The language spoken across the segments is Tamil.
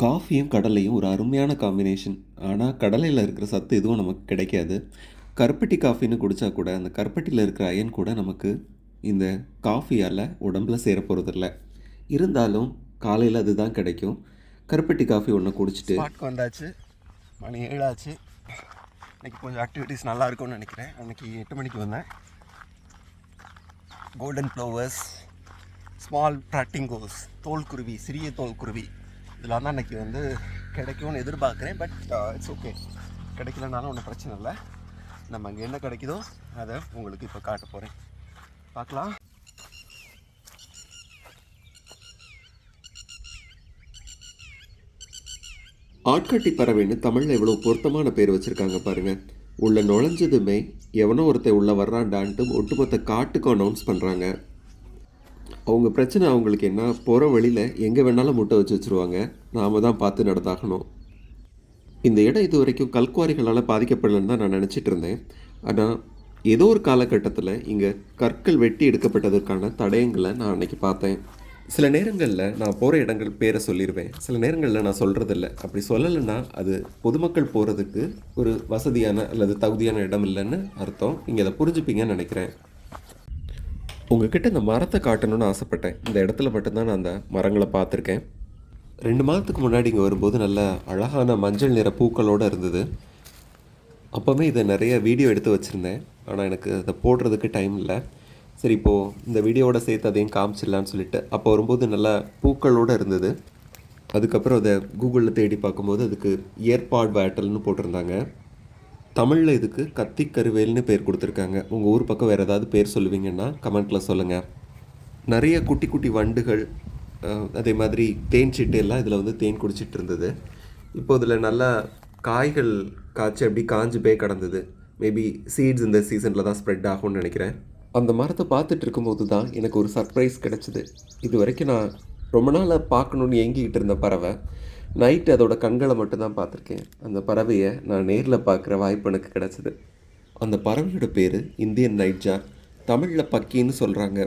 காஃபியும் கடலையும் ஒரு அருமையான காம்பினேஷன். ஆனால் கடலையில் இருக்கிற சத்து எதுவும் நமக்கு கிடைக்காது. கருப்பட்டி காஃபின்னு குடித்தா கூட அந்த கருப்பட்டியில் இருக்கிற அயன் கூட நமக்கு இந்த காஃபியால் உடம்புல சேர போகிறதில்ல. இருந்தாலும் காலையில் அதுதான் கிடைக்கும். கருப்பட்டி காஃபி ஒன்று குடிச்சிட்டு ஸ்பாட்க்கு வந்தாச்சு. மணி 7 ஆச்சு. இன்றைக்கி கொஞ்சம் ஆக்டிவிட்டீஸ் நல்லா இருக்கும்னு நினைக்கிறேன். அன்றைக்கி 8 மணிக்கு வந்தேன். கோல்டன் ப்ளோவர்ஸ், ஸ்மால் பிராட்டிங்கோஸ், தோல்குருவி, சிறிய தோல்குருவி இதெல்லாம் தான் இன்றைக்கி கிடைக்கும்னு எதிர்பார்க்குறேன். பட் இட்ஸ் ஓகே, கிடைக்கலனாலும் ஒன்றும் பிரச்சனை இல்லை. நம்ம அங்கே என்ன கிடைக்குதோ அதை உங்களுக்கு இப்போ காட்ட போகிறேன். பார்க்கலாம். ஆட்காட்டி பறவைன்னு தமிழில் எவ்வளோ பொருத்தமான பேர் வச்சுருக்காங்க பாருங்கள். உள்ள நுழைஞ்சதுமே எவனோ ஒருத்தர் உள்ளே வர்றான்டான்ட்டு ஒட்டுமொத்த காட்டுக்கும் அனௌன்ஸ் பண்ணுறாங்க. அவங்க பிரச்சனை அவங்களுக்கு என்ன, போகிற வழியில் எங்கே வேணாலும் முட்டை வச்சு வச்சுருவாங்க. நாம் தான் பார்த்து நடந்தாகணும். இந்த இடம் இது வரைக்கும் கல்குவாரிகளால் பாதிக்கப்படலன்னு தான் நான் நினச்சிட்டு இருந்தேன். ஆனால் ஏதோ ஒரு காலகட்டத்தில் இங்கே கற்கள் வெட்டி எடுக்கப்பட்டதற்கான தடயங்களை நான் அன்றைக்கி பார்த்தேன். சில நேரங்களில் நான் போகிற இடங்கள் பேரை சொல்லிடுவேன், சில நேரங்களில் நான் சொல்கிறதில்ல. அப்படி சொல்லலைன்னா அது பொதுமக்கள் போகிறதுக்கு ஒரு வசதியான அல்லது தகுதியான இடம் இல்லைன்னு அர்த்தம். நீங்கள் அதை புரிஞ்சுப்பீங்கன்னு நினைக்கிறேன். உங்ககிட்ட இந்த மரத்தை காட்டணும்னு ஆசைப்பட்டேன். இந்த இடத்துல மட்டும்தான் நான் அந்த மரங்களை பார்த்துருக்கேன். 2 மாதத்துக்கு முன்னாடி இங்கே வரும்போது நல்ல அழகான மஞ்சள் நிற பூக்களோடு இருந்தது. அப்போவே இதை நிறைய வீடியோ எடுத்து வச்சுருந்தேன். ஆனால் எனக்கு அதை போடுறதுக்கு டைம் இல்லை. சரி, இப்போது இந்த வீடியோவோட சேர்த்து அதையும் காமிச்சிடலான்னு சொல்லிட்டு அப்போ வரும்போது நல்லா பூக்களோடு இருந்தது. அதுக்கப்புறம் அதை கூகுளில் தேடி பார்க்கும்போது அதுக்கு ஏற்பாடு வேட்டல்னு போட்டிருந்தாங்க. தமிழில் இதுக்கு கத்தி கருவேல்னு பேர் கொடுத்துருக்காங்க. உங்கள் ஊர் பக்கம் வேறு ஏதாவது பேர் சொல்லுவீங்கன்னா கமெண்ட்டில் சொல்லுங்கள். நிறைய குட்டி குட்டி வண்டுகள், அதே மாதிரி தேன் சிட்டு எல்லாம் இதில் தேன் குடிச்சிட்டு இருந்தது. இப்போ இதில் நல்லா காய்கள் காய்ச்சி அப்படி காஞ்சு போய் கிடந்தது. மேபி சீட்ஸ் இந்த சீசனில் தான் ஸ்ப்ரெட் ஆகும்னு நினைக்கிறேன். அந்த மரத்தை பார்த்துட்டு இருக்கும்போது தான் எனக்கு ஒரு சர்ப்ரைஸ் கிடச்சிது. இது வரைக்கும் நான் ரொம்ப நாளாக பார்க்கணுன்னு ஏங்கிக்கிட்டு இருந்த பறவை, நைட்டு அதோட கண்களை மட்டும்தான் பார்த்துருக்கேன். அந்த பறவையை நான் நேரில் பார்க்குற வாய்ப்பு எனக்கு கிடச்சிது. அந்த பறவையோட பேர் இந்தியன் நைட்ஜார், தமிழில் பக்கின்னு சொல்கிறாங்க.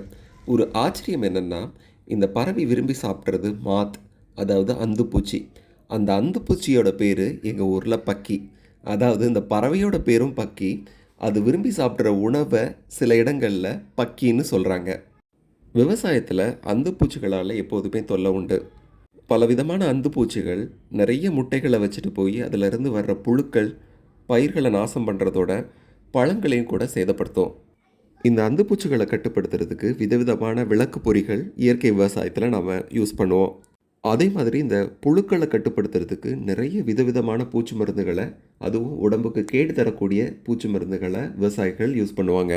ஒரு ஆச்சரியம் என்னென்னா, இந்த பறவை விரும்பி சாப்பிட்றது மாத், அதாவது அந்துப்பூச்சி. அந்த அந்துப்பூச்சியோட பேர் எங்கள் ஊரில் பக்கி. அதாவது இந்த பறவையோட பேரும் பக்கி. அது விரும்பி சாப்பிட்ற உணவை சில இடங்களில் பக்கின்னு சொல்கிறாங்க. விவசாயத்தில் அந்துப்பூச்சிகளால் எப்போதுமே தொல்லை உண்டு. பலவிதமான அந்துப்பூச்சிகள் நிறைய முட்டைகளை வச்சுட்டு போய் அதிலிருந்து வர்ற புழுக்கள் பயிர்களை நாசம் பண்ணுறதோட பழங்களையும் கூட சேதப்படுத்தும். இந்த அந்துப்பூச்சிகளை கட்டுப்படுத்துறதுக்கு விதவிதமான விளக்கு பொறிகள் இயற்கை விவசாயத்தில் நாம் யூஸ் பண்ணுவோம். அதே மாதிரி இந்த புழுக்களை கட்டுப்படுத்துறதுக்கு நிறைய விதவிதமான பூச்சி மருந்துகளை, அதுவும் உடம்புக்கு கேடு தரக்கூடிய பூச்சி மருந்துகளை விவசாயிகள் யூஸ் பண்ணுவாங்க.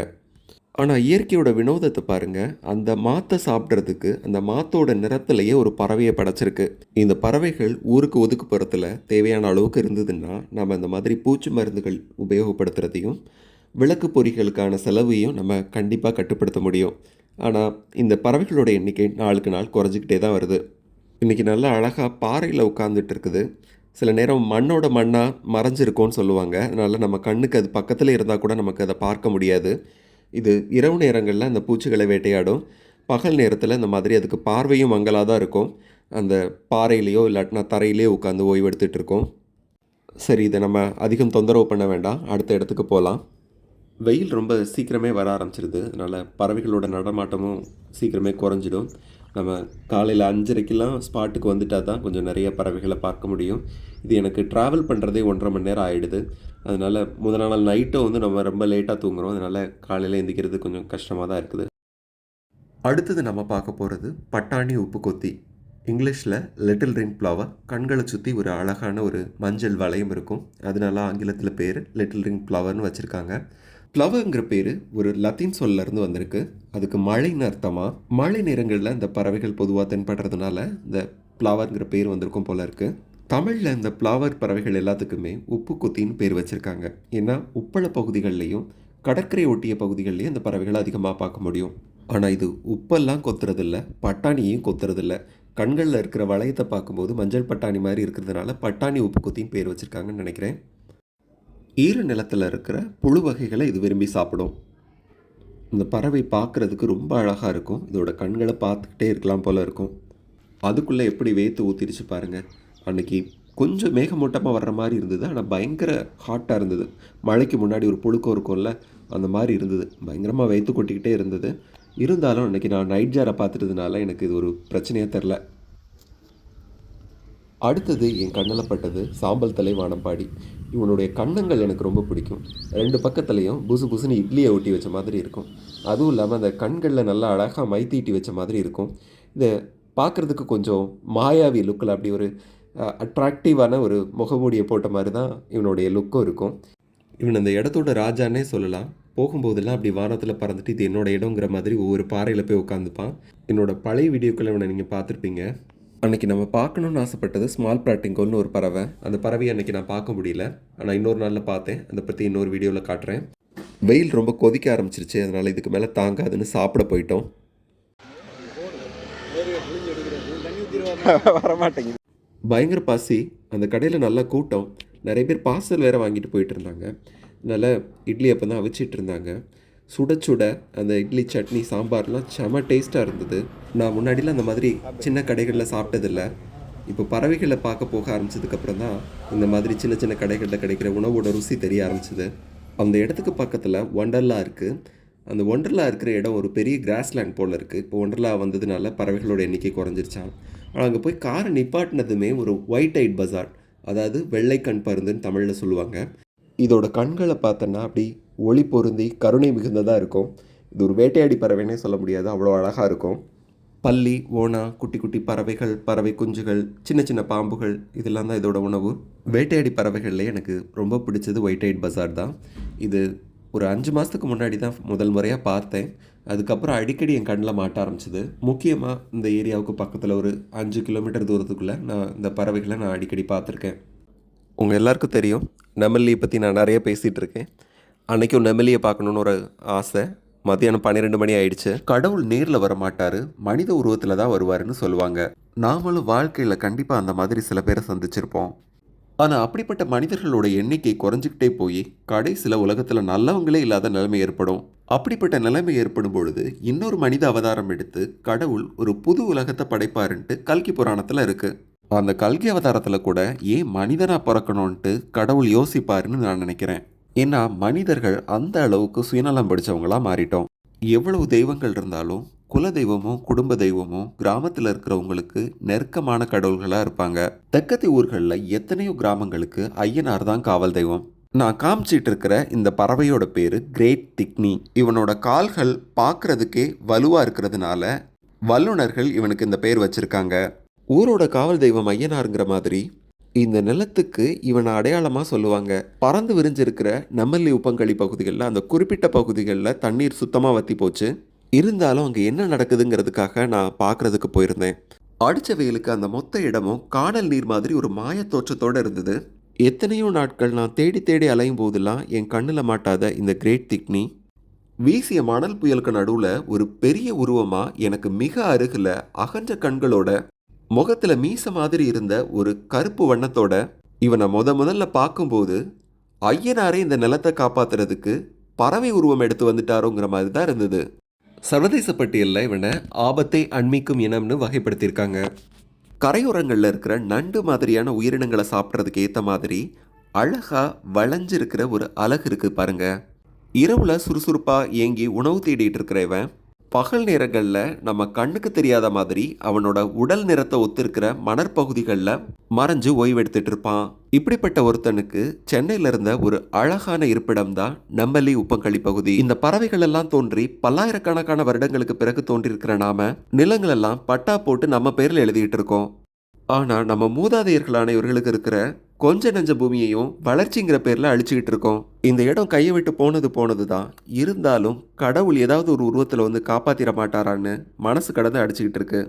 ஆனால் இயற்கையோட வினோதத்தை பாருங்கள். அந்த மாத்தை சாப்பிட்றதுக்கு அந்த மாத்தோட நிறத்திலேயே ஒரு பறவையை படைச்சிருக்கு. இந்த பறவைகள் ஊருக்கு ஒதுக்குப்புறத்தில் தேவையான அளவுக்கு இருந்ததுன்னா நம்ம இந்த மாதிரி பூச்சி மருந்துகள் உபயோகப்படுத்துகிறதையும் விளக்கு பொறிகளுக்கான செலவையும் நம்ம கண்டிப்பாக கட்டுப்படுத்த முடியும். ஆனால் இந்த பறவைகளோட எண்ணிக்கை நாளுக்கு நாள் குறைஞ்சிக்கிட்டே தான் வருது. இன்றைக்கி நல்லா அழகாக பாறையில் உட்காந்துட்டு இருக்குது. சில நேரம் மண்ணோட மண்ணாக மறைஞ்சிருக்கோன்னு சொல்லுவாங்க. அதனால் நம்ம கண்ணுக்கு அது பக்கத்தில் இருந்தால் கூட நமக்கு அதை பார்க்க முடியாது. இது இரவு நேரங்களில் அந்த பூச்சிகளை வேட்டையாடும். பகல் நேரத்தில் இந்த மாதிரி அதுக்கு பார்வையும் மங்கலாக தான் இருக்கும். அந்த பாறையிலையோ இல்லாட்டினா தரையிலையோ உட்காந்து ஓய்வு எடுத்துகிட்டு இருக்கோம். சரி, இதை நம்ம அதிகம் தொந்தரவு பண்ண வேண்டாம், அடுத்த இடத்துக்கு போகலாம். வெயில் ரொம்ப சீக்கிரமே வர ஆரம்பிச்சிருது. அதனால் பறவைகளோட நடமாட்டமும் சீக்கிரமே குறைஞ்சிடும். நம்ம காலையில் 5:30க்கெல்லாம் ஸ்பாட்டுக்கு வந்துட்டால் தான் கொஞ்சம் நிறைய பறவைகளை பார்க்க முடியும். இது எனக்கு ட்ராவல் பண்ணுறதே 1.5 மணி நேரம் ஆகிடுது. அதனால் முதல் நாள் நைட்டும் நம்ம ரொம்ப லேட்டாக தூங்குகிறோம். அதனால் காலையில் எந்திக்கிறது கொஞ்சம் கஷ்டமாக தான் இருக்குது. அடுத்தது நம்ம பார்க்க போகிறது பட்டாணி உப்பு கொத்தி. இங்கிலீஷில் லிட்டில் ரிங் ஃப்ளவர். கண்களை சுற்றி ஒரு அழகான ஒரு மஞ்சள் வளையம் இருக்கும். அதனால ஆங்கிலத்தில் பேர் லிட்டில் ரிங் ஃப்ளவர்னு வச்சுருக்காங்க. ஃப்ளவருங்கிற பேர் ஒரு லத்தீன் சொல்லிருந்து வந்திருக்கு. அதுக்கு மழைன்னு அர்த்தமாக. மழை நேரங்களில் இந்த பறவைகள் பொதுவாக தென்படுறதுனால இந்த ஃப்ளவருங்கிற பேர் வந்திருக்கும் போல இருக்குது. தமிழில் இந்த ஃப்ளவர் பறவைகள் எல்லாத்துக்குமே உப்பு கொத்தின்னு பேர் வச்சுருக்காங்க. ஏன்னா உப்பள பகுதிகள்லேயும் கடற்கரை ஒட்டிய பகுதிகள்லேயும் இந்த பறவைகளை அதிகமாக பார்க்க முடியும். ஆனால் இது உப்பெல்லாம் கொத்துறதில்ல, பட்டாணியும் கொத்துறதில்ல. கண்களில் இருக்கிற வளையத்தை பார்க்கும்போது மஞ்சள் பட்டாணி மாதிரி இருக்கிறதுனால பட்டாணி உப்பு கொத்தின்னு பேர் வச்சுருக்காங்கன்னு நினைக்கிறேன். ஈர நிலத்தில் இருக்கிற புழு வகைகளை இது விரும்பி சாப்பிடும். இந்த பறவை பார்க்குறதுக்கு ரொம்ப அழகாக இருக்கும். இதோட கண்களை பார்த்துக்கிட்டே இருக்கலாம் போல் இருக்கும். அதுக்குள்ளே எப்படி வேத்து ஊற்றிடுச்சு பாருங்கள். அன்னைக்கு கொஞ்சம் மேகமூட்டமாக வர்ற மாதிரி இருந்தது. ஆனால் பயங்கர ஹாட்டாக இருந்தது. மழைக்கு முன்னாடி ஒரு புழுக்கம் இருக்கும்ல, அந்த மாதிரி இருந்தது. பயங்கரமாக வயிற்று கொட்டிக்கிட்டே இருந்தது. இருந்தாலும் அன்றைக்கி நான் நைட் ஜாரை பார்த்துட்டதுனால எனக்கு இது ஒரு பிரச்சனையாக தெரில. அடுத்தது என் கண்ணில் பட்டது சாம்பல் தலை வானம்பாடி. இவனுடைய கன்னங்கள் எனக்கு ரொம்ப பிடிக்கும். 2 பக்கத்துலேயும் புசு புசுன்னு இட்லியை ஒட்டி வச்ச மாதிரி இருக்கும். அதுவும் இல்லாமல் அந்த கண்களில் நல்லா அழகாக மை தீட்டி வச்ச மாதிரி இருக்கும். இதை பார்க்குறதுக்கு கொஞ்சம் மாயாவி லுக்கில் அப்படி ஒரு அட்ராக்டிவான ஒரு முகமூடியை போட்ட மாதிரி தான் இவனுடைய லுக்கும் இருக்கும். இவன் அந்த இடத்தோட ராஜானே சொல்லலாம். போகும்போதெல்லாம் அப்படி வானத்தில் பறந்துட்டு இது என்னோட இடங்கிற மாதிரி ஒவ்வொரு பாறையில் போய் உட்காந்துப்பான். என்னோட பழைய வீடியோக்களை இவனை நீங்கள் பார்த்துருப்பீங்க. அன்றைக்கி நம்ம பார்க்கணுன்னு ஆசைப்பட்டது ஸ்மால் பிராட்டிங்கோல்னு ஒரு பறவை. அந்த பறவையை அன்றைக்கி நான் பார்க்க முடியல. ஆனால் இன்னொரு நாளில் பார்த்தேன். அதை பற்றி இன்னொரு வீடியோவில் காட்டுறேன். வெயில் ரொம்ப கொதிக்க ஆரம்பிச்சிருச்சு. அதனால் இதுக்கு மேலே தாங்காதுன்னு சாப்பிட போயிட்டோம். வரமாட்டேங்குது. பயங்கர பசி. அந்த கடையில் நல்ல கூட்டம். நிறைய பேர் பார்சல் வேறு வாங்கிட்டு போயிட்டு இருந்தாங்க. அதனால் இட்லி அப்போ தான் அவிச்சிட்டு இருந்தாங்க. சுட சுட அந்த இட்லி சட்னி சாம்பார்லாம் செம டேஸ்ட்டாக இருந்தது. நான் முன்னாடிலாம் அந்த மாதிரி சின்ன கடைகளில் சாப்பிட்டதில்ல. இப்போ பறவைகளை பார்க்க போக ஆரம்பிச்சதுக்கப்புறம் தான் இந்த மாதிரி சின்ன சின்ன கடைகளில் கிடைக்கிற உணவோட ருசி தெரிய ஆரம்பிச்சிது. அந்த இடத்துக்கு பக்கத்தில் ஒண்டர்லா இருக்குது. அந்த ஒண்டர்லா இருக்கிற இடம் ஒரு பெரிய கிராஸ்லேண்ட் போல் இருக்குது. இப்போ ஒண்டர்லா வந்ததுனால பறவைகளோட எண்ணிக்கை குறைஞ்சிருச்சான். ஆனால் அங்கே போய் காரை நிப்பாட்டினதுமே ஒரு ஒயிட் ஐட் பசார்ட், அதாவது வெள்ளை கண் பருந்துன்னு தமிழில் சொல்லுவாங்க. இதோட கண்களை பார்த்தோன்னா அப்படி ஒளி பொருந்தி கருணை மிகுந்ததாக இருக்கும். இது ஒரு வேட்டையாடி பறவைன்னே சொல்ல முடியாது, அவ்வளோ அழகாக இருக்கும். பல்லி, ஓனா, குட்டி குட்டி பறவைகள், பறவை குஞ்சுகள், சின்ன சின்ன பாம்புகள், இதெல்லாம் தான் இதோட உணவு. வேட்டையாடி பறவைகள்லேயே எனக்கு ரொம்ப பிடிச்சது ஒயிட் ஐட் பசார் தான். இது ஒரு 5 மாதத்துக்கு முன்னாடி தான் முதல் முறையாக பார்த்தேன். அதுக்கப்புறம் அடிக்கடி என் கண்ணில் மாட்ட ஆரம்பிச்சிது. முக்கியமாக இந்த ஏரியாவுக்கு பக்கத்தில் ஒரு 5 கிலோமீட்டர் தூரத்துக்குள்ளே நான் இந்த பறவைகளை நான் அடிக்கடி பார்த்துருக்கேன். உங்கள் எல்லாருக்கும் தெரியும், நெமலியை பற்றி நான் நிறைய பேசிகிட்டு இருக்கேன். அன்றைக்கும் நெமலியை பார்க்கணுன்னு ஒரு ஆசை. மதியானம் 12 மணி ஆயிடுச்சு. கடவுள் நேரில் வர மாட்டார், மனித உருவத்தில் தான் வருவாருன்னு சொல்லுவாங்க. நாமளும் வாழ்க்கையில் கண்டிப்பாக அந்த மாதிரி சில பேரை சந்திச்சிருப்போம். ஆனால் அப்படிப்பட்ட மனிதர்களோட எண்ணிக்கை குறைஞ்சிக்கிட்டே போய் கடைசியில் உலகத்தில் நல்லவங்களே இல்லாத நிலைமை ஏற்படும். அப்படிப்பட்ட நிலைமை ஏற்படும் பொழுது இன்னொரு மனித அவதாரம் எடுத்து கடவுள் ஒரு புது உலகத்தை படைப்பாருன்ட்டு கல்கி புராணத்தில் இருக்குது. அந்த கல்கி அவதாரத்தில் கூட ஏன் மனிதனாக பிறக்கணும்ன்ட்டு கடவுள் யோசிப்பாருன்னு நான் நினைக்கிறேன். ஏன்னா மனிதர்கள் அந்த அளவுக்கு சுயநலம் படித்தவங்களாக மாறிட்டோம். எவ்வளவு தெய்வங்கள் இருந்தாலும் குல தெய்வமும் குடும்ப தெய்வமும் கிராமத்தில் இருக்கிறவங்களுக்கு நெருக்கமான கடவுள்களாக இருப்பாங்க. தெற்கத்தி ஊர்களில் எத்தனையோ கிராமங்களுக்கு ஐயனார் தான் காவல் தெய்வம். நான் காமிச்சிட்டு இருக்கிற இந்த பறவையோட பேர் கிரேட் திக்னி. இவனோட கால்கள் பார்க்கறதுக்கே வலுவாக இருக்கிறதுனால வல்லுநர்கள் இவனுக்கு இந்த பேர் வச்சுருக்காங்க. ஊரோட காவல் தெய்வம் ஐயனாருங்கிற மாதிரி இந்த நிலத்துக்கு இவனை அடையாளமாக சொல்லுவாங்க. பறந்து விரிஞ்சிருக்கிற நெம்மல்லி உப்பங்கழி பகுதிகளில் அந்த குறிப்பிட்ட பகுதிகளில் தண்ணீர் சுத்தமாக வற்றி போச்சு. இருந்தாலும் அங்கே என்ன நடக்குதுங்கிறதுக்காக நான் பார்க்குறதுக்கு போயிருந்தேன். அடித்த வெயிலுக்கு அந்த மொத்த இடமும் காணல் நீர் மாதிரி ஒரு மாய தோற்றத்தோடு இருந்தது. எத்தனையோ நாட்கள் நான் தேடி தேடி அலையும் போதெல்லாம் என் கண்ணில் மாட்டாத இந்த கிரேட் திக்னி வீசிய மணல் புயலுக்கு நடுவில் ஒரு பெரிய உருவமாக எனக்கு மிக அருகில் அகன்ற கண்களோட முகத்தில் மீச மாதிரி இருந்த ஒரு கருப்பு வண்ணத்தோட இவனை முதல்ல பார்க்கும்போது ஐயனாரே இந்த நிலத்தை காப்பாற்றுறதுக்கு பறவை உருவம் எடுத்து வந்துட்டாரோங்கிற மாதிரி தான் இருந்தது. சர்வதேச பட்டியலில் இவனை ஆபத்தை அண்மிக்கும் இனம்னு வகைப்படுத்தியிருக்காங்க. கரையோரங்களில் இருக்கிற நண்டு மாதிரியான உயிரினங்களை சாப்பிட்றதுக்கு ஏற்ற மாதிரி அழகாக வளைஞ்சிருக்கிற ஒரு அழகு இருக்குது பாருங்க. இரவில் சுறுசுறுப்பாக ஏங்கி உணவு தேடிட்டு இருக்கிற இவன் பகல் நேரங்களில் நம்ம கண்ணுக்கு தெரியாத மாதிரி அவனோட உடல் நிறத்தை ஒத்திருக்கிற மணற்பகுதிகளில் மறைஞ்சு ஓய்வெடுத்துட்டு இருப்பான். இப்படிப்பட்ட ஒருத்தனுக்கு சென்னையில இருந்த ஒரு அழகான இருப்பிடம் தான் நெம்மல்லி உப்பங்கழி பகுதி. இந்த பறவைகள் எல்லாம் தோன்றி பல்லாயிரக்கணக்கான வருடங்களுக்கு பிறகு தோன்றியிருக்கிற நாம நிலங்கள் எல்லாம் பட்டா போட்டு நம்ம பேரில் எழுதிட்டு இருக்கோம். ஆனால் நம்ம மூதாதையர்களான இவர்களுக்கு இருக்கிற கொஞ்ச நெஞ்ச பூமியையும் வளர்ச்சிங்கிற பேரில் அழிச்சுக்கிட்டு இருக்கோம். இந்த இடம் கையை விட்டு போனது தான். இருந்தாலும் கடவுள் ஏதாவது ஒரு உருவத்தில் வந்து காப்பாற்றிட மாட்டாரான்னு மனசு கடந்து அடிச்சுக்கிட்டு இருக்கு.